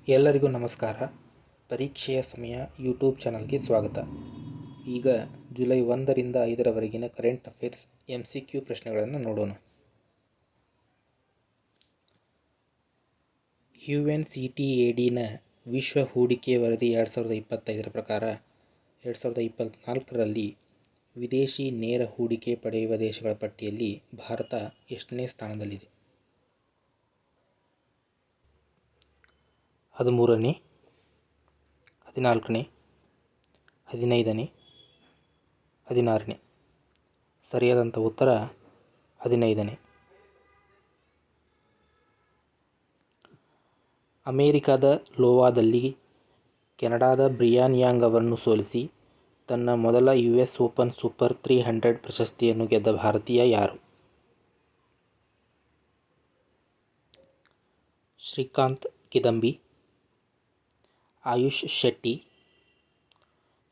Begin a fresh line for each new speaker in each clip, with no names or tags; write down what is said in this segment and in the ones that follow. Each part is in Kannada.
ಎಲ್ಲರಿಗೂ ನಮಸ್ಕಾರ. ಪರೀಕ್ಷೆಯ ಸಮಯ ಯೂಟ್ಯೂಬ್ ಚಾನಲ್ಗೆ ಸ್ವಾಗತ. ಈಗ ಜುಲೈ 1ರಿಂದ 5ರವರೆಗಿನ ಕರೆಂಟ್ ಅಫೇರ್ಸ್ MCQ ಪ್ರಶ್ನೆಗಳನ್ನು ನೋಡೋಣ. UNCTADನ ವಿಶ್ವ ಹೂಡಿಕೆ ವರದಿ 2025ರ ಪ್ರಕಾರ 2024ರಲ್ಲಿ ವಿದೇಶಿ ನೇರ ಹೂಡಿಕೆ ಪಡೆಯುವ ದೇಶಗಳ ಪಟ್ಟಿಯಲ್ಲಿ ಭಾರತ ಎಷ್ಟನೇ ಸ್ಥಾನದಲ್ಲಿದೆ? 13ನೇ, 14ನೇ, 15ನೇ, 16ನೇ? ಸರಿಯಾದಂಥ ಉತ್ತರ 15ನೇ. ಅಮೆರಿಕದ ಲೋವಾದಲ್ಲಿ ಕೆನಡಾದ ಬ್ರಿಯಾನ್ ಯಾಂಗ್ ಅವರನ್ನು ಸೋಲಿಸಿ ತನ್ನ ಮೊದಲ US ಓಪನ್ ಸೂಪರ್ 300 ಪ್ರಶಸ್ತಿಯನ್ನು ಗೆದ್ದ ಭಾರತೀಯ ಯಾರು? ಶ್ರೀಕಾಂತ್ ಕಿದಂಬಿ, ಆಯುಷ್ ಶೆಟ್ಟಿ,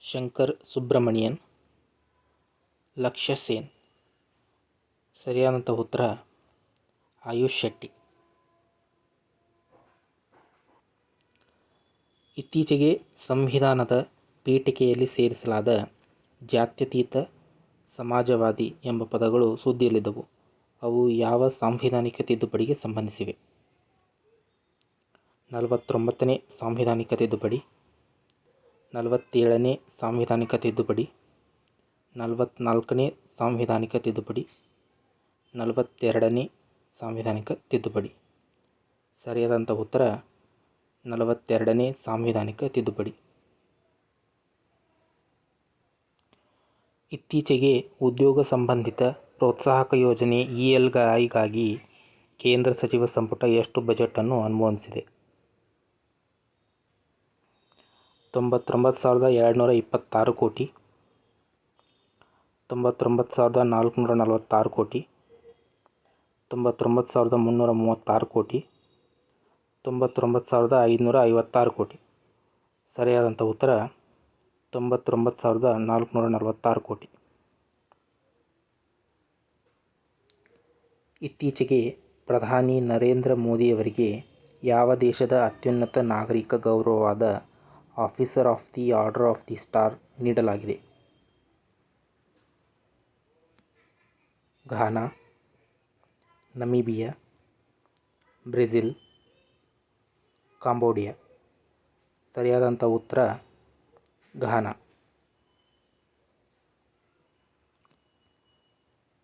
ಶಂಕರ್ ಸುಬ್ರಮಣಿಯನ್, ಲಕ್ಷ್ಯ ಸೇನ್? ಸರಿಯಾದಂಥ ಉತ್ತರ ಆಯುಷ್ ಶೆಟ್ಟಿ. ಇತ್ತೀಚೆಗೆ ಸಂವಿಧಾನದ ಪೀಠಿಕೆಯಲ್ಲಿ ಸೇರಿಸಲಾದ ಜಾತ್ಯತೀತ, ಸಮಾಜವಾದಿ ಎಂಬ ಪದಗಳು ಸುದ್ದಿಯಲ್ಲಿದ್ದವು. ಅವು ಯಾವ ಸಾಂವಿಧಾನಿಕ ತಿದ್ದುಪಡಿಗೆ ಸಂಬಂಧಿಸಿವೆ? 49ನೇ ಸಾಂವಿಧಾನಿಕ ತಿದ್ದುಪಡಿ, 47ನೇ ಸಾಂವಿಧಾನಿಕ ತಿದ್ದುಪಡಿ, 44ನೇ ಸಾಂವಿಧಾನಿಕ ತಿದ್ದುಪಡಿ, 42ನೇ ಸಾಂವಿಧಾನಿಕ ತಿದ್ದುಪಡಿ? ಸರಿಯಾದಂಥ ಉತ್ತರ 42ನೇ ಸಾಂವಿಧಾನಿಕ ತಿದ್ದುಪಡಿ. ಇತ್ತೀಚೆಗೆ ಉದ್ಯೋಗ ಸಂಬಂಧಿತ ಪ್ರೋತ್ಸಾಹಕ ಯೋಜನೆ ELGAIಗಾಗಿ ಕೇಂದ್ರ ಸಚಿವ ಸಂಪುಟ ಎಷ್ಟು ಬಜೆಟನ್ನು ಅನುಮೋದಿಸಿದೆ? 99,226 ಕೋಟಿ, 99,446 ಕೋಟಿ, 99,336 ಕೋಟಿ, 99,556 ಕೋಟಿ? ಸರಿಯಾದಂಥ ಉತ್ತರ 99,446 ಕೋಟಿ. ಇತ್ತೀಚೆಗೆ ಪ್ರಧಾನಿ ನರೇಂದ್ರ ಮೋದಿಯವರಿಗೆ ಯಾವ ದೇಶದ ಅತ್ಯುನ್ನತ ನಾಗರಿಕ ಗೌರವವಾದ officer of the order of the star ನೀಡಲಾಗಿದೆ? Ghana, Namibia, Brazil, Cambodia? ಸರಿಯಾದಂಥ ಉತ್ತರ ಘಾನಾ.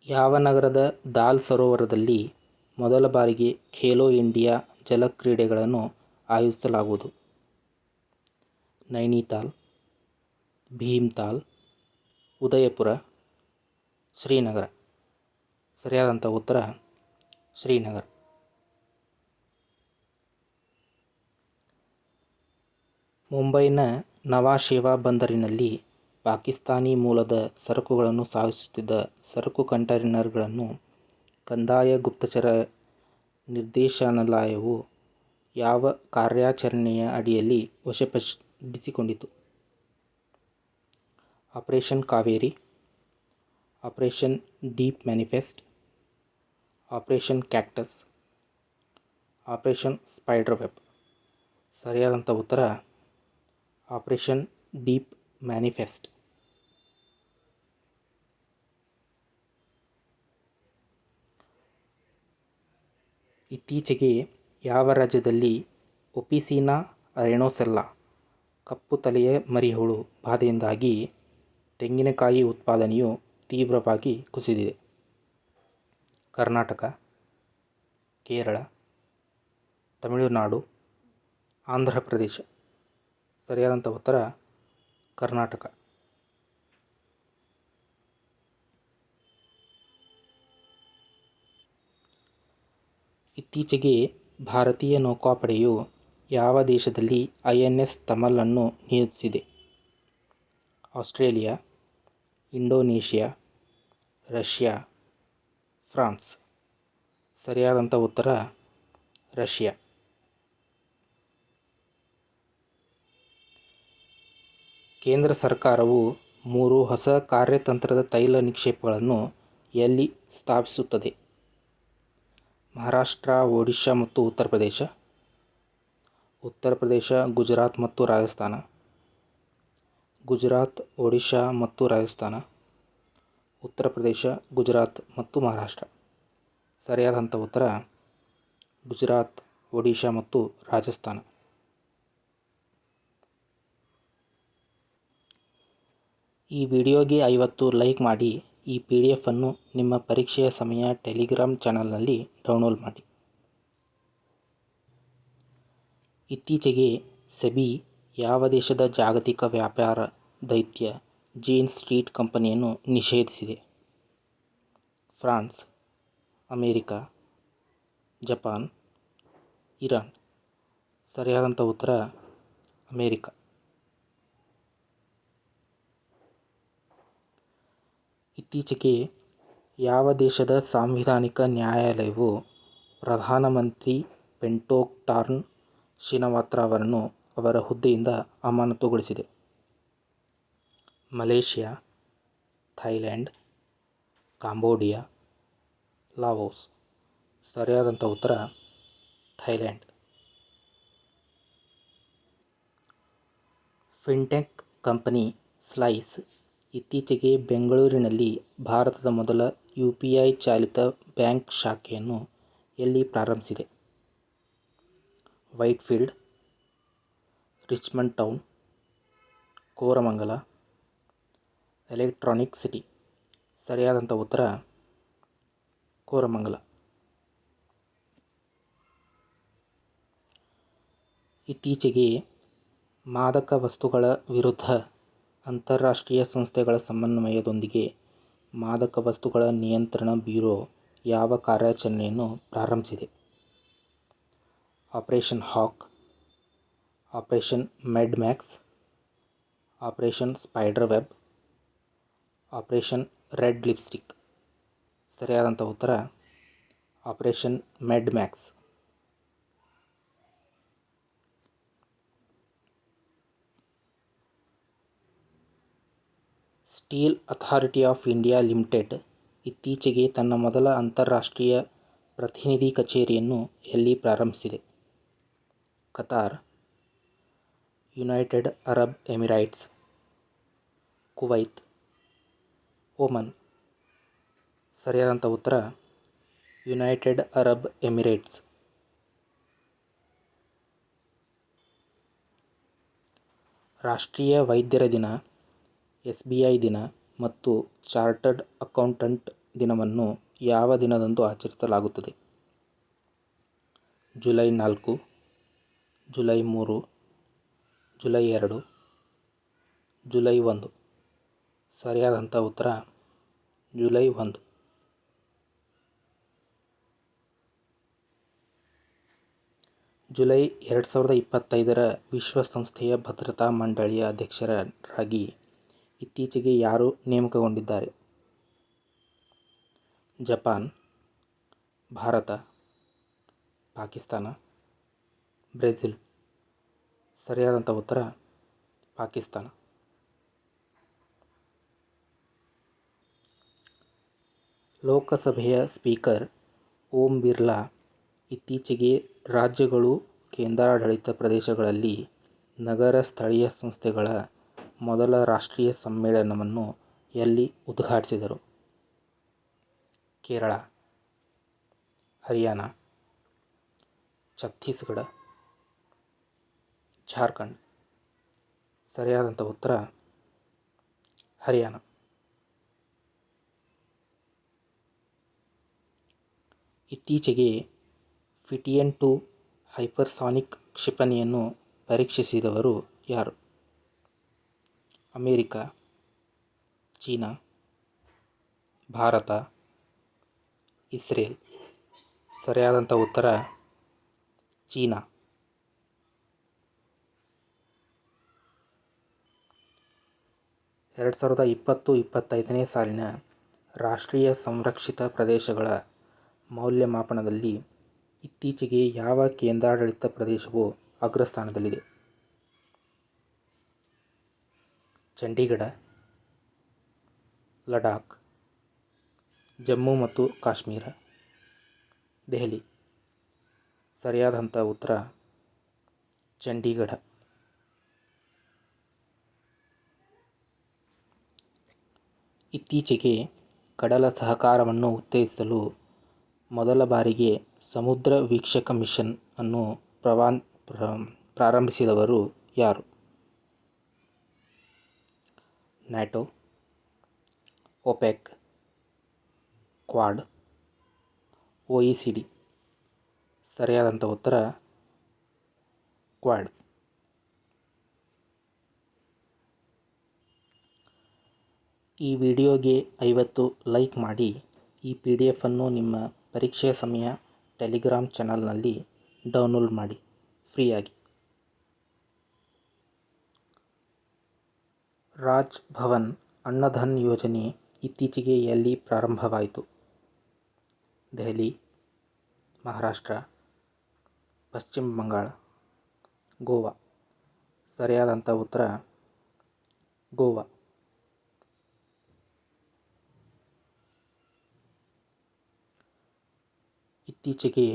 ಯಾವ ನಗರದ ದಾಲ್ ಸರೋವರದಲ್ಲಿ ಮೊದಲ ಬಾರಿಗೆ ಖೇಲೋ ಇಂಡಿಯಾ ಜಲಕ್ರೀಡೆಗಳನ್ನು ಆಯೋಜಿಸಲಾಗುವುದು? ನೈನಿತಾಲ್, ಭೀಮ್ತಾಲ್, ಉದಯಪುರ, ಶ್ರೀನಗರ? ಸರಿಯಾದಂಥ ಉತ್ತರ ಶ್ರೀನಗರ. ಮುಂಬೈನ ನವಾಶೇವಾ ಬಂದರಿನಲ್ಲಿ ಪಾಕಿಸ್ತಾನಿ ಮೂಲದ ಸರಕುಗಳನ್ನು ಸಾಗಿಸುತ್ತಿದ್ದ ಸರಕು ಕಂಟೈನರ್ಗಳನ್ನು ಕಂದಾಯ ಗುಪ್ತಚರ ನಿರ್ದೇಶನಾಲಯವು ಯಾವ ಕಾರ್ಯಾಚರಣೆಯ ಅಡಿಯಲ್ಲಿ ವಶಪಡಿಸಿಕೊಂಡಿತು? Operation Kaveri, operation deep manifest, operation cactus, operation spider web? ಸರಿಯಾದಂಥ ಉತ್ತರ ಆಪರೇಷನ್ ಡೀಪ್ ಮ್ಯಾನಿಫೆಸ್ಟ್. ಇತ್ತೀಚೆಗೆ ಯಾವ ರಾಜ್ಯದಲ್ಲಿ ಒಪಿಸಿನಾ ರೆನೋಸೆಲ್ಲಾ ಕಪ್ಪು ತಲೆಯ ಮರಿಹುಳು ಬಾಧೆಯಿಂದಾಗಿ ತೆಂಗಿನಕಾಯಿ ಉತ್ಪಾದನೆಯು ತೀವ್ರವಾಗಿ ಕುಸಿದಿದೆ? ಕರ್ನಾಟಕ, ಕೇರಳ, ತಮಿಳುನಾಡು, ಆಂಧ್ರ ಪ್ರದೇಶ? ಸರಿಯಾದಂಥ ಉತ್ತರ ಕರ್ನಾಟಕ. ಇತ್ತೀಚೆಗೆ ಭಾರತೀಯ ನೌಕಾಪಡೆಯು ಯಾವ ದೇಶದಲ್ಲಿ INS ತಮಲ್ ಅನ್ನು ನಿಯೋಜಿಸಿದೆ? Australia, Indonesia, Russia, France? ಸರಿಯಾದಂಥ ಉತ್ತರ ರಷ್ಯಾ. ಕೇಂದ್ರ ಸರ್ಕಾರವು 3 ಹೊಸ ಕಾರ್ಯತಂತ್ರದ ತೈಲ ನಿಕ್ಷೇಪಗಳನ್ನು ಎಲ್ಲಿ ಸ್ಥಾಪಿಸುತ್ತದೆ? ಮಹಾರಾಷ್ಟ್ರ, ಒಡಿಶಾ ಮತ್ತು ಉತ್ತರ ಪ್ರದೇಶ? ಉತ್ತರ ಪ್ರದೇಶ, ಗುಜರಾತ್ ಮತ್ತು ರಾಜಸ್ಥಾನ. ಗುಜರಾತ್, ಒಡಿಶಾ ಮತ್ತು ರಾಜಸ್ಥಾನ. ಉತ್ತರ ಪ್ರದೇಶ, ಗುಜರಾತ್ ಮತ್ತು ಮಹಾರಾಷ್ಟ್ರ. ಸರಿಯಾದಂಥ ಉತ್ತರ ಗುಜರಾತ್, ಒಡಿಶಾ ಮತ್ತು ರಾಜಸ್ಥಾನ. ಈ ವಿಡಿಯೋಗೆ 50 ಲೈಕ್ ಮಾಡಿ. ಈ PDF ಅನ್ನು ನಿಮ್ಮ ಪರೀಕ್ಷೆಯ ಸಮಯ ಟೆಲಿಗ್ರಾಮ್ ಚಾನಲ್ನಲ್ಲಿ ಡೌನ್ಲೋಡ್ ಮಾಡಿ. ಇತ್ತೀಚೆಗೆ ಸೆಬಿ ಯಾವ ದೇಶದ ಜಾಗತಿಕ ವ್ಯಾಪಾರ ದೈತ್ಯ ಜೇನ್ ಸ್ಟ್ರೀಟ್ ಕಂಪನಿಯನ್ನು ನಿಷೇಧಿಸಿದೆ? France, America, Japan, Iran. ಸರಿಯಾದಂಥ ಉತ್ತರ ಅಮೇರಿಕಾ. ಇತ್ತೀಚೆಗೆ ಯಾವ ದೇಶದ ಸಾಂವಿಧಾನಿಕ ನ್ಯಾಯಾಲಯವು ಪ್ರಧಾನಮಂತ್ರಿ ಪೆಂಟೋಕ್ಟಾರ್ನ್ ಶಿನವಾತ್ರ ಅವರನ್ನು ಅವರ ಹುದ್ದೆಯಿಂದ ಅಮಾನತುಗೊಳಿಸಿದೆ? Malaysia, Thailand, Cambodia, Laos. ಸರಿಯಾದಂಥ ಉತ್ತರ ಥೈಲ್ಯಾಂಡ್. ಫಿನ್ಟೆಕ್ ಕಂಪನಿ ಸ್ಲೈಸ್ ಇತ್ತೀಚೆಗೆ ಬೆಂಗಳೂರಿನಲ್ಲಿ ಭಾರತದ ಮೊದಲ UPI ಚಾಲಿತ ಬ್ಯಾಂಕ್ ಶಾಖೆಯನ್ನು ಎಲ್ಲಿ ಪ್ರಾರಂಭಿಸಿದೆ? Whitefield, Richmond town, Koramangala, electronic city. ಸರಿಯಾದಂಥ ಉತ್ತರ ಕೋರಮಂಗಲ. ಇತ್ತೀಚೆಗೆ ಮಾದಕ ವಸ್ತುಗಳ ವಿರುದ್ಧ ಅಂತಾರಾಷ್ಟ್ರೀಯ ಸಂಸ್ಥೆಗಳ ಸಮನ್ವಯದೊಂದಿಗೆ ಮಾದಕ ವಸ್ತುಗಳ ನಿಯಂತ್ರಣ ಬ್ಯೂರೋ ಯಾವ ಕಾರ್ಯಾಚರಣೆಯನ್ನು ಪ್ರಾರಂಭಿಸಿದೆ? Operation hawk, operation med max, operation spider web, operation red lipstick. ಸರಿಯಾದಂಥ ಉತ್ತರ operation med max. Steel authority of India limited ಇತ್ತೀಚೆಗೆ ತನ್ನ ಮೊದಲ ಅಂತಾರಾಷ್ಟ್ರೀಯ ಪ್ರತಿನಿಧಿ ಕಚೇರಿಯನ್ನು ಎಲ್ಲಿ ಪ್ರಾರಂಭಿಸಿದೆ? Qatar, United Arab Emirates, Kuwait, Oman. ಸರಿಯಾದಂಥ ಉತ್ತರ ಯುನೈಟೆಡ್ ಅರಬ್ ಎಮಿರೇಟ್ಸ್. ರಾಷ್ಟ್ರೀಯ ವೈದ್ಯರ ದಿನ, SBI ದಿನ ಮತ್ತು ಚಾರ್ಟರ್ಡ್ ಅಕೌಂಟೆಂಟ್ ದಿನವನ್ನು ಯಾವ ದಿನದಂದು ಆಚರಿಸಲಾಗುತ್ತದೆ? July 4, July 3, July 2, July 1. ಸರಿಯಾದಂಥ ಉತ್ತರ ಜುಲೈ 1. ಜುಲೈ 2025ರ ವಿಶ್ವಸಂಸ್ಥೆಯ ಭದ್ರತಾ ಮಂಡಳಿಯ ಅಧ್ಯಕ್ಷರಾಗಿ ಇತ್ತೀಚೆಗೆ ಯಾರು ನೇಮಕಗೊಂಡಿದ್ದಾರೆ? Japan, Bharat, Pakistan, Brazil. ಸರಿಯಾದಂಥ ಉತ್ತರ ಪಾಕಿಸ್ತಾನ. ಲೋಕಸಭೆಯ ಸ್ಪೀಕರ್ ಓಂ ಬಿರ್ಲಾ ಇತ್ತೀಚೆಗೆ ರಾಜ್ಯಗಳು, ಕೇಂದ್ರಾಡಳಿತ ಪ್ರದೇಶಗಳಲ್ಲಿ ನಗರ ಸ್ಥಳೀಯ ಸಂಸ್ಥೆಗಳ ಮೊದಲ ರಾಷ್ಟ್ರೀಯ ಸಮ್ಮೇಳನವನ್ನು ಎಲ್ಲಿ ಉದ್ಘಾಟಿಸಿದರು? ಕೇರಳ, ಹರಿಯಾಣ, ಛತ್ತೀಸ್ಗಢ, ಜಾರ್ಖಂಡ್. ಸರಿಯಾದಂಥ ಉತ್ತರ ಹರಿಯಾಣ. ಇತ್ತೀಚೆಗೆ ಫಿಟಿಯನ್ 2 ಹೈಪರ್ಸಾನಿಕ್ ಕ್ಷಿಪಣಿಯನ್ನು ಪರೀಕ್ಷಿಸಿದವರು ಯಾರು? America, China, Bharat, Israel. ಸರಿಯಾದಂಥ ಉತ್ತರ ಚೀನಾ. ಎರಡು 2020-25ನೇ ಸಾಲಿನ ರಾಷ್ಟ್ರೀಯ ಸಂರಕ್ಷಿತ ಪ್ರದೇಶಗಳ ಮೌಲ್ಯಮಾಪನದಲ್ಲಿ ಇತ್ತೀಚೆಗೆ ಯಾವ ಕೇಂದ್ರಾಡಳಿತ ಪ್ರದೇಶವು ಅಗ್ರಸ್ಥಾನದಲ್ಲಿದೆ? ಚಂಡೀಗಢ, ಲಡಾಖ್, ಜಮ್ಮು ಮತ್ತು ಕಾಶ್ಮೀರ, ದೆಹಲಿ. ಸರಿಯಾದಂಥ ಉತ್ತರ ಚಂಡೀಗಢ. ಇತ್ತೀಚೆಗೆ ಕಡಲ ಸಹಕಾರವನ್ನು ಉತ್ತೇಜಿಸಲು ಮೊದಲ ಬಾರಿಗೆ ಸಮುದ್ರ ವೀಕ್ಷಕ ಮಿಷನ್ ಅನ್ನು ಪ್ರಾರಂಭಿಸಿದವರು ಯಾರು? NATO, OPEC, Quad, OECD. ಸರಿಯಾದಂಥ ಉತ್ತರ ಕ್ವಾಡ್. ಈ ವಿಡಿಯೋಗೆ 50 ಲೈಕ್ ಮಾಡಿ. ಈ PDF ಅನ್ನು ನಿಮ್ಮ ಪರೀಕ್ಷೆಯ ಸಮಯ ಟೆಲಿಗ್ರಾಮ್ ಚಾನಲ್ನಲ್ಲಿ ಡೌನ್ಲೋಡ್ ಮಾಡಿ ಫ್ರೀಯಾಗಿ. ರಾಜ್ ಭವನ್ ಅನ್ನಧನ್ ಯೋಜನೆ ಇತ್ತೀಚೆಗೆ ಎಲ್ಲಿ ಪ್ರಾರಂಭವಾಯಿತು? ದೆಹಲಿ, ಮಹಾರಾಷ್ಟ್ರ, ಪಶ್ಚಿಮ ಬಂಗಾಳ, ಗೋವಾ. ಸರಿಯಾದಂಥ ಉತ್ತರ ಗೋವಾ. ಇತ್ತೀಚೆಗೆ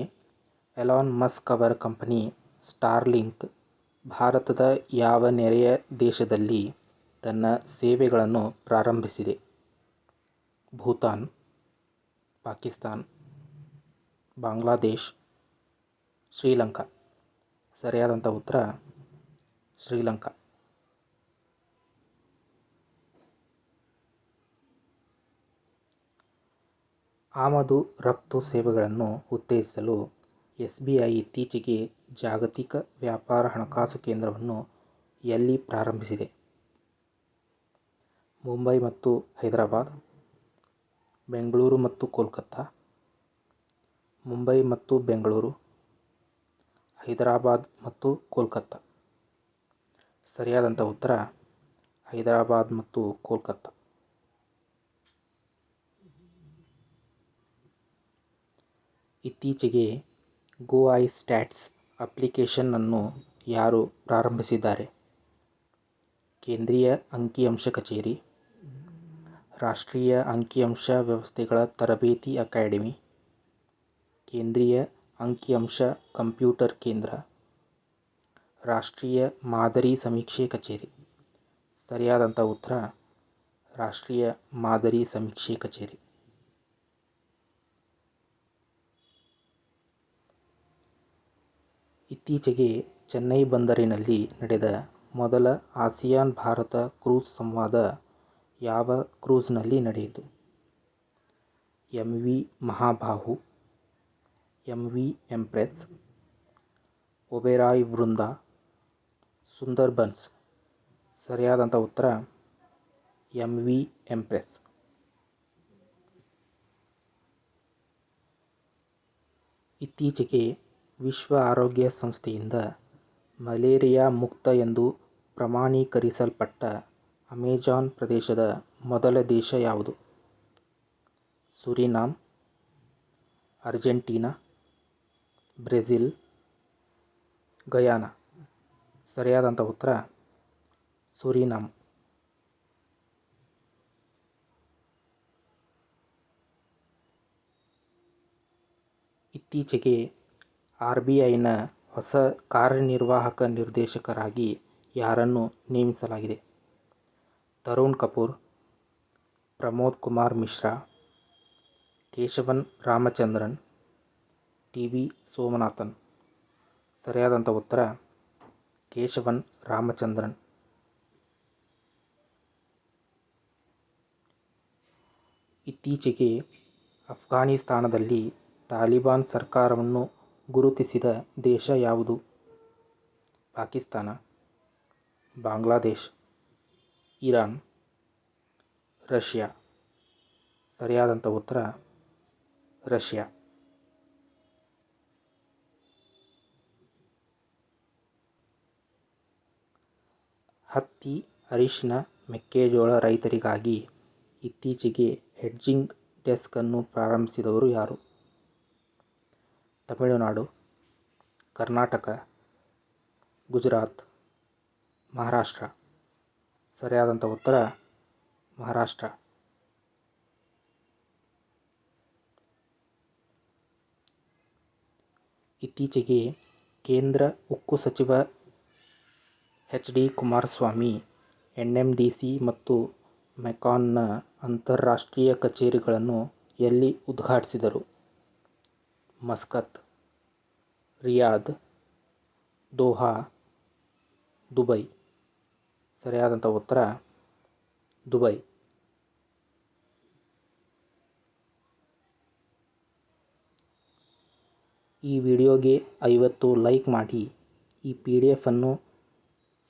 ಎಲಾನ್ ಮಸ್ಕ್ ಅವರ ಕಂಪನಿ ಸ್ಟಾರ್ಲಿಂಕ್ ಭಾರತದ ಯಾವ ನೆರೆಯ ದೇಶದಲ್ಲಿ ತನ್ನ ಸೇವೆಗಳನ್ನು ಪ್ರಾರಂಭಿಸಿದೆ? ಭೂತಾನ್, ಪಾಕಿಸ್ತಾನ್, ಬಾಂಗ್ಲಾದೇಶ್, ಶ್ರೀಲಂಕಾ. ಸರಿಯಾದಂಥ ಉತ್ತರ ಶ್ರೀಲಂಕಾ. ಆಮದು ರಫ್ತು ಸೇವೆಗಳನ್ನು ಉತ್ತೇಜಿಸಲು SBI ಇತ್ತೀಚೆಗೆ ಜಾಗತಿಕ ವ್ಯಾಪಾರ ಹಣಕಾಸು ಕೇಂದ್ರವನ್ನು ಎಲ್ಲಿ ಪ್ರಾರಂಭಿಸಿದೆ? ಮುಂಬೈ ಮತ್ತು ಹೈದರಾಬಾದ್, ಬೆಂಗಳೂರು ಮತ್ತು ಕೋಲ್ಕತ್ತಾ, ಮುಂಬೈ ಮತ್ತು ಬೆಂಗಳೂರು, ಹೈದರಾಬಾದ್ ಮತ್ತು ಕೋಲ್ಕತ್ತಾ. ಸರಿಯಾದಂಥ ಉತ್ತರ ಹೈದರಾಬಾದ್ ಮತ್ತು ಕೋಲ್ಕತ್ತಾ. ಇತ್ತೀಚೆಗೆ ಗೋ ಐ ಸ್ಟ್ಯಾಟ್ಸ್ ಅಪ್ಲಿಕೇಶನ್ ಅನ್ನು ಯಾರು ಪ್ರಾರಂಭಿಸಿದ್ದಾರೆ? ಕೇಂದ್ರೀಯ ಅಂಕಿಅಂಶ ಕಚೇರಿ, ರಾಷ್ಟ್ರೀಯ ಅಂಕಿಅಂಶ ವ್ಯವಸ್ಥೆಗಳ ತರಬೇತಿ ಅಕಾಡೆಮಿ, ಕೇಂದ್ರೀಯ ಅಂಕಿಅಂಶ ಕಂಪ್ಯೂಟರ್ ಕೇಂದ್ರ, ರಾಷ್ಟ್ರೀಯ ಮಾದರಿ ಸಮೀಕ್ಷೆ ಕಚೇರಿ. ಸರಿಯಾದಂಥ ಉತ್ತರ ರಾಷ್ಟ್ರೀಯ ಮಾದರಿ ಸಮೀಕ್ಷೆ ಕಚೇರಿ. ಇತ್ತೀಚೆಗೆ ಚೆನ್ನೈ ಬಂದರಿನಲ್ಲಿ ನಡೆದ ಮೊದಲ ಆಸಿಯಾನ್ ಭಾರತ ಕ್ರೂಸ್ ಸಂವಾದ ಯಾವ ಕ್ರೂಸ್ನಲ್ಲಿ ನಡೆಯಿತು? MV Mahabahu, MV empress, Oberoi ವೃಂದ, ಸುಂದರ್ಬನ್ಸ್. ಸರಿಯಾದಂಥ ಉತ್ತರ MV ಎಂಪ್ರೆಸ್. ಇತ್ತೀಚೆಗೆ ವಿಶ್ವ ಆರೋಗ್ಯ ಸಂಸ್ಥೆಯಿಂದ ಮಲೇರಿಯಾ ಮುಕ್ತ ಎಂದು ಪ್ರಮಾಣೀಕರಿಸಲ್ಪಟ್ಟ ಅಮೆಜಾನ್ ಪ್ರದೇಶದ ಮೊದಲ ದೇಶ ಯಾವುದು? Suriname, Argentina, Brazil, Guyana. ಸರಿಯಾದಂಥ ಉತ್ತರ ಸುರಿನಾಮ್. ಇತ್ತೀಚೆಗೆ RBIನ ಹೊಸ ಕಾರ್ಯನಿರ್ವಾಹಕ ನಿರ್ದೇಶಕರಾಗಿ ಯಾರನ್ನು ನೇಮಿಸಲಾಗಿದೆ? ತರುಣ್ ಕಪೂರ್, ಪ್ರಮೋದ್ ಕುಮಾರ್ ಮಿಶ್ರಾ, ಕೇಶವನ್ ರಾಮಚಂದ್ರನ್, TV ಸೋಮನಾಥನ್. ಸರಿಯಾದಂಥ ಉತ್ತರ ಕೇಶವನ್ ರಾಮಚಂದ್ರನ್. ಇತ್ತೀಚೆಗೆ ಅಫ್ಘಾನಿಸ್ತಾನದಲ್ಲಿ ತಾಲಿಬಾನ್ ಸರ್ಕಾರವನ್ನು ಗುರುತಿಸಿದ ದೇಶ ಯಾವುದು? Pakistan, Bangladesh, Iran, Russia. ಸರಿಯಾದಂಥ ಉತ್ತರ ರಷ್ಯಾ. ಹತ್ತಿ, ಅರಿಶಿನ, ಮೆಕ್ಕೆಜೋಳ ರೈತರಿಗಾಗಿ ಇತ್ತೀಚೆಗೆ ಹೆಡ್ಜಿಂಗ್ ಡೆಸ್ಕ್ ಅನ್ನು ಪ್ರಾರಂಭಿಸಿದವರು ಯಾರು? ತಮಿಳುನಾಡು, ಕರ್ನಾಟಕ, ಗುಜರಾತ್, ಮಹಾರಾಷ್ಟ್ರ. ಸರಿಯಾದಂಥ ಉತ್ತರ ಮಹಾರಾಷ್ಟ್ರ. ಇತ್ತೀಚೆಗೆ ಕೇಂದ್ರ ಉಕ್ಕು ಸಚಿವ ಎಚ್.ಡಿ. ಕುಮಾರಸ್ವಾಮಿ ಎನ್.ಎಂ.ಡಿ.ಸಿ ಮತ್ತು ಮೆಕಾನ್ನ ಅಂತಾರಾಷ್ಟ್ರೀಯ ಕಚೇರಿಗಳನ್ನು ಎಲ್ಲಿ ಉದ್ಘಾಟಿಸಿದರು? Muscat, Riyadh, Doha, Dubai. ಸರಿಯಾದಂಥ ಉತ್ತರ ದುಬೈ. ಈ ವಿಡಿಯೋಗೆ 50 ಲೈಕ್ ಮಾಡಿ. ಈ PDF ಅನ್ನು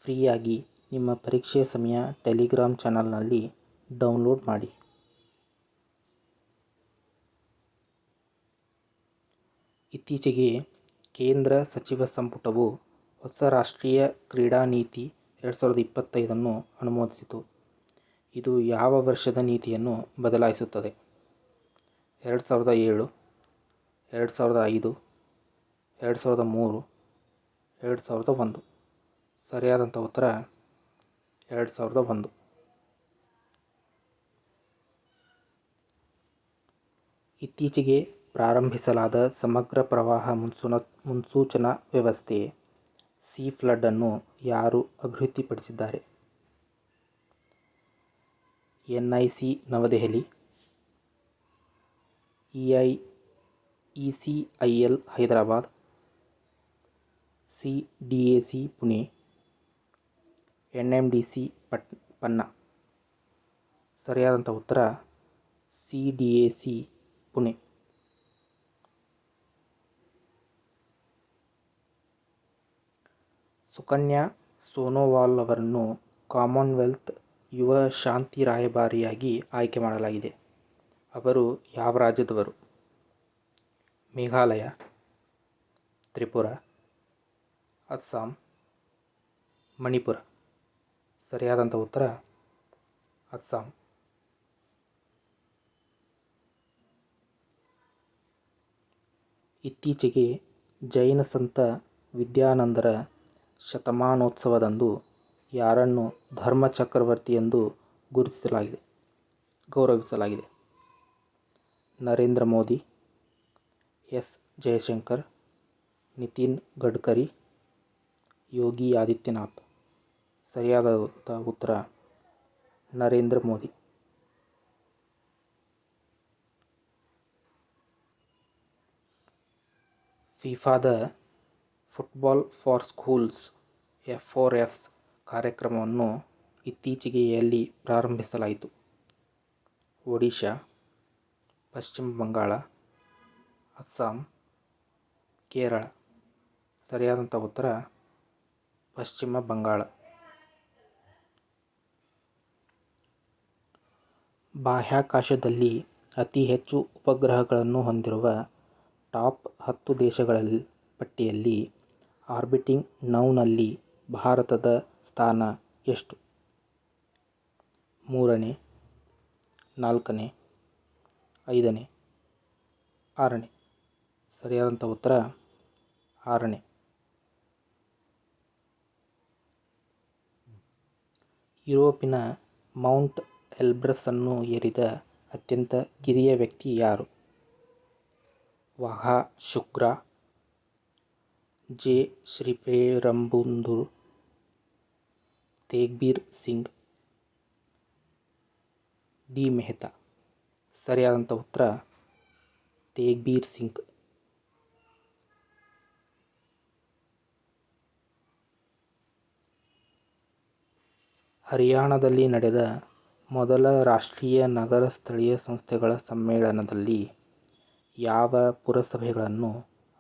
ಫ್ರೀಯಾಗಿ ನಿಮ್ಮ ಪರೀಕ್ಷೆ ಸಮಯ ಟೆಲಿಗ್ರಾಮ್ ಚಾನಲ್ನಲ್ಲಿ ಡೌನ್ಲೋಡ್ ಮಾಡಿ. ಇತ್ತೀಚೆಗೆ ಕೇಂದ್ರ ಸಚಿವ ಸಂಪುಟವು ಹೊಸ ರಾಷ್ಟ್ರೀಯ ಕ್ರೀಡಾ ನೀತಿ 2025 ಅನುಮೋದಿಸಿತು. ಇದು ಯಾವ ವರ್ಷದ ನೀತಿಯನ್ನು ಬದಲಾಯಿಸುತ್ತದೆ? 2007, 2005, 2003, 2001. ಸರಿಯಾದಂಥ ಉತ್ತರ 2001. ಇತ್ತೀಚೆಗೆ ಪ್ರಾರಂಭಿಸಲಾದ ಸಮಗ್ರ ಪ್ರವಾಹ ಮುನ್ಸೂಚನಾ ವ್ಯವಸ್ಥೆ ಸಿ ಫ್ಲಡ್ ಅನ್ನು ಯಾರು ಅಭಿವೃದ್ಧಿಪಡಿಸಿದ್ದಾರೆ? NIC ನವದೆಹಲಿ, ECIL Hyderabad, CDAC Pune, NMDC Panna. ಸರಿಯಾದಂಥ ಉತ್ತರ CDAC ಪುಣೆ. ಸುಕನ್ಯಾ ಸೋನೋವಾಲ್ ಅವರನ್ನು ಕಾಮನ್ವೆಲ್ತ್ ಯುವ ಶಾಂತಿ ರಾಯಭಾರಿಯಾಗಿ ಆಯ್ಕೆ ಮಾಡಲಾಗಿದೆ. ಅವರು ಯಾವ ರಾಜ್ಯದವರು? ಮೇಘಾಲಯ, ತ್ರಿಪುರ, ಅಸ್ಸಾಂ, ಮಣಿಪುರ. ಸರಿಯಾದಂಥ ಉತ್ತರ ಅಸ್ಸಾಂ. ಇತ್ತೀಚೆಗೆ ಜೈನ ಸಂತ ವಿದ್ಯಾನಂದರ ಶತಮಾನೋತ್ಸವದಂದು ಯಾರನ್ನು ಧರ್ಮ ಚಕ್ರವರ್ತಿ ಎಂದು ಗೌರವಿಸಲಾಗಿದೆ? ನರೇಂದ್ರ ಮೋದಿ, ಎಸ್ ಜಯಶಂಕರ್, ನಿತಿನ್ ಗಡ್ಕರಿ, ಯೋಗಿ ಆದಿತ್ಯನಾಥ್. ಸರಿಯಾದ ಉತ್ತರ ನರೇಂದ್ರ ಮೋದಿ. ಫಿಫಾದ ಫುಟ್ಬಾಲ್ ಫಾರ್ ಸ್ಕೂಲ್ಸ್ F4S ಕಾರ್ಯಕ್ರಮವನ್ನು ಇತ್ತೀಚೆಗೆ ಎಲ್ಲಿ ಪ್ರಾರಂಭಿಸಲಾಯಿತು? ಒಡಿಶಾ, ಪಶ್ಚಿಮ ಬಂಗಾಳ, ಅಸ್ಸಾಂ, ಕೇರಳ. ಸರಿಯಾದಂಥ ಉತ್ತರ ಪಶ್ಚಿಮ ಬಂಗಾಳ. ಬಾಹ್ಯಾಕಾಶದಲ್ಲಿ ಅತಿ ಹೆಚ್ಚು ಉಪಗ್ರಹಗಳನ್ನು ಹೊಂದಿರುವ ಟಾಪ್ 10 ದೇಶಗಳ ಪಟ್ಟಿಯಲ್ಲಿ ಆರ್ಬಿಟಿಂಗ್ ನೌನಲ್ಲಿ ಭಾರತದ ಸ್ಥಾನ ಎಷ್ಟು? 3ನೇ, 4ನೇ, 5ನೇ, 6ನೇ. ಸರಿಯಾದಂಥ ಉತ್ತರ 6ನೇ. ಯುರೋಪಿನ ಮೌಂಟ್ ಎಲ್ಬ್ರಸ್ ಅನ್ನು ಏರಿದ ಅತ್ಯಂತ ಕಿರಿಯ ವ್ಯಕ್ತಿ ಯಾರು? ವಾಹಾ ಶುಕ್ರಾ, ಜೆ ಶ್ರೀಪೆರಂಬುದೂರ್, ತೇಗ್ಬೀರ್ ಸಿಂಗ್, ಡಿ ಮೆಹ್ತಾ. ಸರಿಯಾದಂಥ ಉತ್ತರ ತೇಗ್ಬೀರ್ ಸಿಂಗ್. ಹರಿಯಾಣದಲ್ಲಿ ನಡೆದ ಮೊದಲ ರಾಷ್ಟ್ರೀಯ ನಗರ ಸ್ಥಳೀಯ ಸಂಸ್ಥೆಗಳ ಸಮ್ಮೇಳನದಲ್ಲಿ ಯಾವ ಪುರಸಭೆಗಳನ್ನು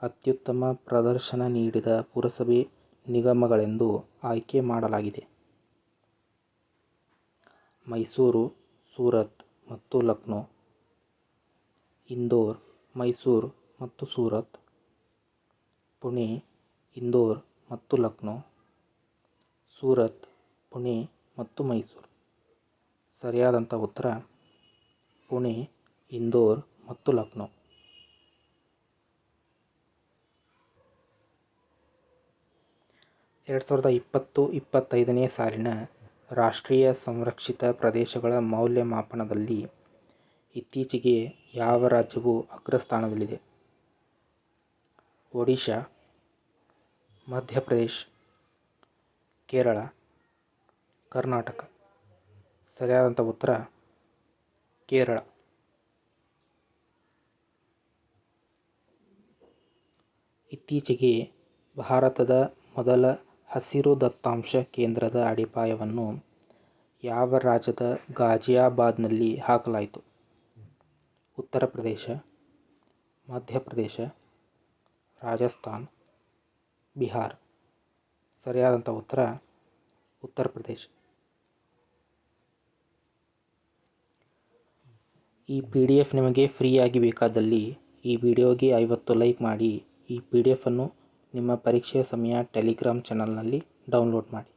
ಅತ್ಯುತ್ತಮ ಪ್ರದರ್ಶನ ನೀಡಿದ ಪುರಸಭೆ ನಿಗಮಗಳೆಂದು ಆಯ್ಕೆ ಮಾಡಲಾಗಿದೆ? ಮೈಸೂರು, ಸೂರತ್ ಮತ್ತು ಲಕ್ನೋ, ಇಂದೋರ್, ಮೈಸೂರು ಮತ್ತು ಸೂರತ್, ಪುಣೆ, ಇಂದೋರ್ ಮತ್ತು ಲಕ್ನೋ, ಸೂರತ್, ಪುಣೆ ಮತ್ತು ಮೈಸೂರು. ಸರಿಯಾದಂಥ ಉತ್ತರ ಪುಣೆ, ಇಂದೋರ್ ಮತ್ತು ಲಕ್ನೋ. 2020-25ನೇ ಸಾಲಿನ ರಾಷ್ಟ್ರೀಯ ಸಂರಕ್ಷಿತ ಪ್ರದೇಶಗಳ ಮೌಲ್ಯಮಾಪನದಲ್ಲಿ ಇತ್ತೀಚೆಗೆ ಯಾವ ರಾಜ್ಯವು ಅಗ್ರಸ್ಥಾನದಲ್ಲಿದೆ? ಒಡಿಶಾ, ಮಧ್ಯಪ್ರದೇಶ್, ಕೇರಳ, ಕರ್ನಾಟಕ. ಸರಿಯಾದಂಥ ಉತ್ತರ ಕೇರಳ. ಇತ್ತೀಚೆಗೆ ಭಾರತದ ಮೊದಲ ಹಸಿರು ದತ್ತಾಂಶ ಕೇಂದ್ರದ ಅಡಿಪಾಯವನ್ನು ಯಾವ ರಾಜ್ಯದ ಗಾಜಿಯಾಬಾದ್ನಲ್ಲಿ ಹಾಕಲಾಯಿತು? ಉತ್ತರ ಪ್ರದೇಶ, ಮಧ್ಯಪ್ರದೇಶ, ರಾಜಸ್ಥಾನ್, ಬಿಹಾರ್. ಸರಿಯಾದಂಥ ಉತ್ತರ ಉತ್ತರ ಪ್ರದೇಶ. ಈ PDF ನಿಮಗೆ ಫ್ರೀಯಾಗಿ ಬೇಕಾದಲ್ಲಿ ಈ ವಿಡಿಯೋಗೆ 50 ಲೈಕ್ ಮಾಡಿ ಈ PDF ಅನ್ನು ನಿಮ್ಮ ಪರೀಕ್ಷೆಯ ಸಮಯ ಟೆಲಿಗ್ರಾಮ್ ಚಾನಲ್ನಲ್ಲಿ ಡೌನ್ಲೋಡ್ ಮಾಡಿ.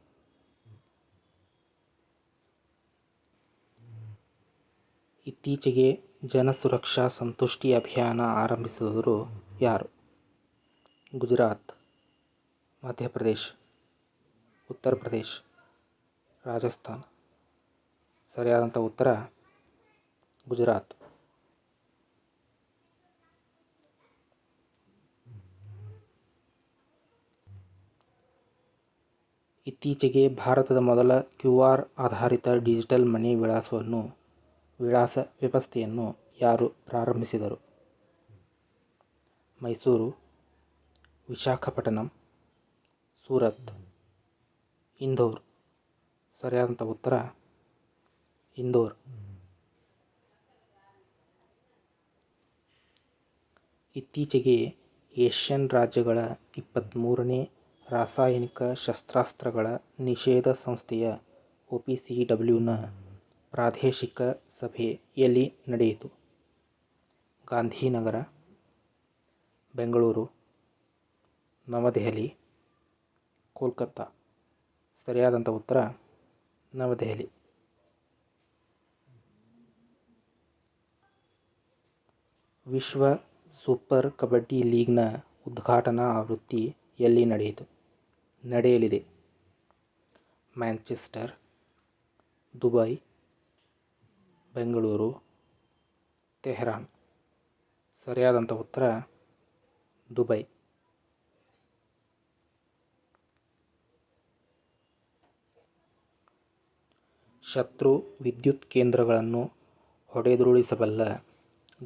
ಇತ್ತೀಚೆಗೆ ಜನಸುರಕ್ಷಾ ಸಂತುಷ್ಟಿ ಅಭಿಯಾನ ಆರಂಭಿಸಿದವರು ಯಾರು? ಗುಜರಾತ್, ಮಧ್ಯಪ್ರದೇಶ, ಉತ್ತರ ಪ್ರದೇಶ, ರಾಜಸ್ಥಾನ್. ಸರಿಯಾದಂಥ ಉತ್ತರ ಗುಜರಾತ್. ಇತ್ತೀಚೆಗೆ ಭಾರತದ ಮೊದಲ QR ಆಧಾರಿತ ಡಿಜಿಟಲ್ ಮನಿ ವಿಳಾಸ ವ್ಯವಸ್ಥೆಯನ್ನು ಯಾರು ಪ್ರಾರಂಭಿಸಿದರು? ಮೈಸೂರು, ವಿಶಾಖಪಟ್ಟಣಂ, ಸೂರತ್, ಇಂದೋರ್. ಸರಿಯಾದಂಥ ಉತ್ತರ ಇಂದೋರ್. ಇತ್ತೀಚೆಗೆ ಏಷ್ಯನ್ ರಾಜ್ಯಗಳ 23ನೇ ರಾಸಾಯನಿಕ ಶಸ್ತ್ರಾಸ್ತ್ರಗಳ ನಿಷೇಧ ಸಂಸ್ಥೆಯ OPCW ಪ್ರಾದೇಶಿಕ ಸಭೆ ಎಲ್ಲಿ ನಡೆಯಿತು? ಗಾಂಧಿನಗರ, ಬೆಂಗಳೂರು, ನವದೆಹಲಿ, ಕೋಲ್ಕತ್ತಾ. ಸರಿಯಾದಂಥ ಉತ್ತರ ನವದೆಹಲಿ. ವಿಶ್ವ ಸೂಪರ್ ಕಬಡ್ಡಿ ಲೀಗ್ನ ಉದ್ಘಾಟನಾ ಆವೃತ್ತಿ ಎಲ್ಲಿ ನಡೆಯಲಿದೆ? Manchester, Dubai, Bengaluru, Tehran. ಸರಿಯಾದಂಥ ಉತ್ತರ ದುಬೈ. ಶತ್ರು ವಿದ್ಯುತ್ ಕೇಂದ್ರಗಳನ್ನು ಹೊಡೆದುರುಳಿಸಬಲ್ಲ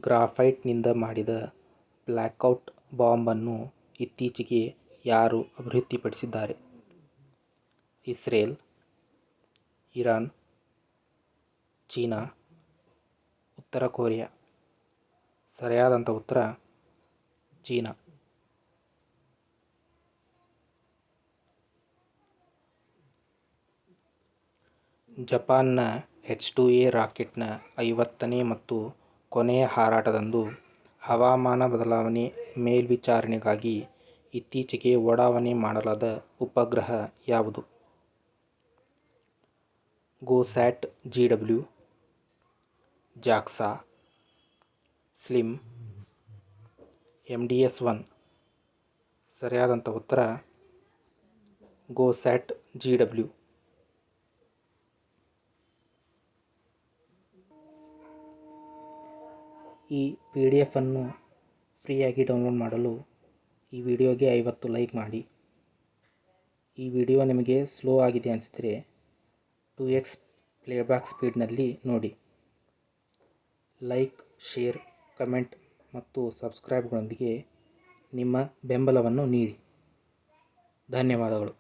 ಗ್ರಾಫೈಟ್ನಿಂದ ಮಾಡಿದ ಬ್ಲ್ಯಾಕ್ಔಟ್ ಬಾಂಬನ್ನು ಇತ್ತೀಚೆಗೆ ಯಾರು ಅಭಿವೃದ್ಧಿಪಡಿಸಿದ್ದಾರೆ? ಇಸ್ರೇಲ್, ಇರಾನ್, ಚೀನಾ, ಉತ್ತರ ಕೊರಿಯಾ. ಸರಿಯಾದಂಥ ಉತ್ತರ ಚೀನಾ. ಜಪಾನ್ನ H-2A ರಾಕೆಟ್ನ 50ನೇ ಮತ್ತು ಕೊನೆಯ ಹಾರಾಟದಂದು ಹವಾಮಾನ ಬದಲಾವಣೆ ಮೇಲ್ವಿಚಾರಣೆಗಾಗಿ ಇತ್ತೀಚೆಗೆ ಉಡಾವಣೆ ಮಾಡಲಾದ ಉಪಗ್ರಹ ಯಾವುದು? GoSat GW, JAXA, slim, MDS-1. ಸರಿಯಾದಂಥ ಉತ್ತರ GoSat GW. ಈ PDF ಅನ್ನು ಫ್ರೀಯಾಗಿ ಡೌನ್ಲೋಡ್ ಮಾಡಲು ಈ ವಿಡಿಯೋಗೆ 50 ಲೈಕ್ ಮಾಡಿ. ಈ ವಿಡಿಯೋ ನಿಮಗೆ ಸ್ಲೋ ಆಗಿದೆ ಅನಿಸಿದರೆ 2x ಪ್ಲೇಬ್ಯಾಕ್ ಸ್ಪೀಡ್ನಲ್ಲಿ ನೋಡಿ. ಲೈಕ್, ಶೇರ್, ಕಮೆಂಟ್ ಮತ್ತು ಸಬ್ಸ್ಕ್ರೈಬ್ಗಳೊಂದಿಗೆ ನಿಮ್ಮ ಬೆಂಬಲವನ್ನು ನೀಡಿ. ಧನ್ಯವಾದಗಳು.